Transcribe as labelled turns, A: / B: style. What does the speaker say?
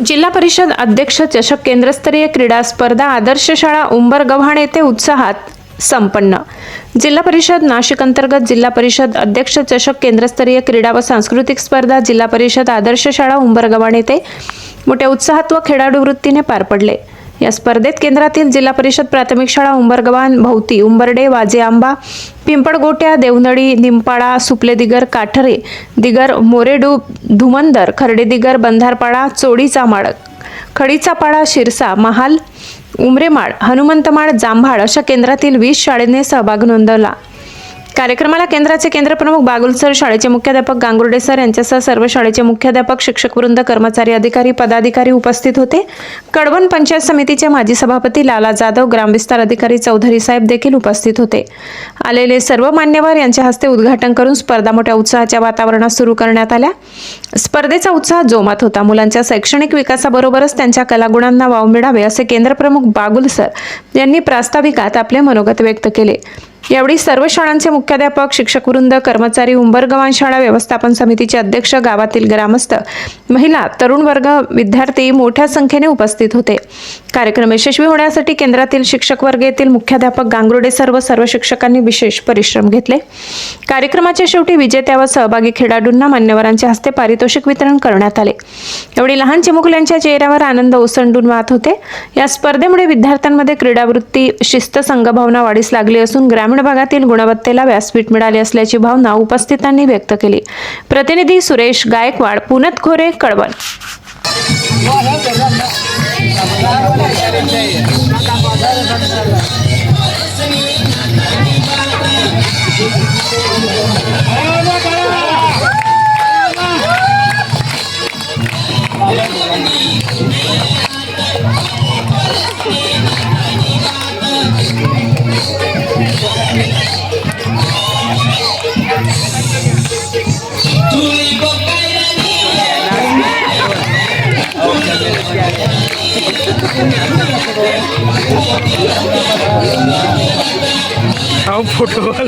A: जिल्हा परिषद अध्यक्ष चषक केंद्रस्तरीय क्रीडा स्पर्धा आदर्श शाळा उंबरगव्हाण येथे उत्साहात संपन्न। जिल्हा परिषद नाशिक अंतर्गत जिल्हा परिषद अध्यक्ष चषक केंद्रस्तरीय क्रीडा व सांस्कृतिक स्पर्धा जिल्हा परिषद आदर्श शाळा उंबरगव्हाण येथे मोठ्या उत्साहात व खेळाडू वृत्तीने पार पडले। या स्पर्धेत केंद्रातील जिल्हा परिषद प्राथमिक शाळा उंबरगव्हाण, भवती, उंबर्डे, वाजे आंबा, पिंपळगोट्या, देवनळी, निमपाडा, सुपले दिगर, काठरे दिगर, मोरेडू, धुमंदर, खर्डे दिगर, बंधारपाडा, चोडीचा माळ, खडीचा पाडा, शिरसा, महाल, उमरेमाळ, हनुमंतमाळ, जांभाळ अशा केंद्रातील 20 शाळेने सहभाग नोंदवला। कार्यक्रमाला केंद्राचे केंद्रप्रमुख बागुल सर, शाळेचे मुख्याध्यापक गांगुर्डे सर यांच्यासह सर्व शाळेचे मुख्याध्यापक, शिक्षक वृंद, कर्मचारी, अधिकारी, पदाधिकारी उपस्थित होते। कडवण पंचायत समितीचे माजी सभापती लाला जाधव, ग्रामविस्तार अधिकारी चौधरी साहेब देखील उपस्थित होते। आलेले सर्व मान्यवर यांच्या हस्ते उद्घाटन करून स्पर्धा मोठ्या उत्साहाच्या वातावरणात सुरू करण्यात आल्या। स्पर्धेचा उत्साह जोमात होता। मुलांच्या शैक्षणिक विकासाबरोबरच त्यांच्या कलागुणांना वाव मिळावे असे केंद्रप्रमुख बागुल सर यांनी प्रास्ताविकात आपले मनोगत व्यक्त केले। यावेळी सर्व शाळांचे मुख्याध्यापक, शिक्षक वृंद, कर्मचारी, उंबरगव्हाण शाळा व्यवस्थापन समितीचे अध्यक्ष, गावातील ग्रामस्थ, महिला, तरुण वर्ग, विद्यार्थी मोठ्या संख्येने उपस्थित होते। कार्यक्रम यशस्वी होण्यासाठी केंद्रातील शिक्षक वर्ग, येथील मुख्याध्यापक गांगुर्डे सर्व शिक्षकांनी विशेष परिश्रम घेतले। कार्यक्रमाच्या शेवटी विजेत्या व सहभागी खेळाडूंना मान्यवरांच्या हस्ते पारितोषिक वितरण करण्यात आले। एवढी लहान चिमुकल्यांच्या चेहऱ्यावर आनंद ओसंडून वाहत होते। या स्पर्धेमुळे विद्यार्थ्यांमध्ये क्रीडावृत्ती, शिस्त, संघभावना वाढीस लागली असून ग्रामीण भागातील गुणवत्तेला व्यासपीठ मिळाले असल्याची भावना उपस्थितांनी व्यक्त केली। प्रतिनिधी सुरेश गायकवाड, पुनत खोरे, कडवण।
B: फुटबॉल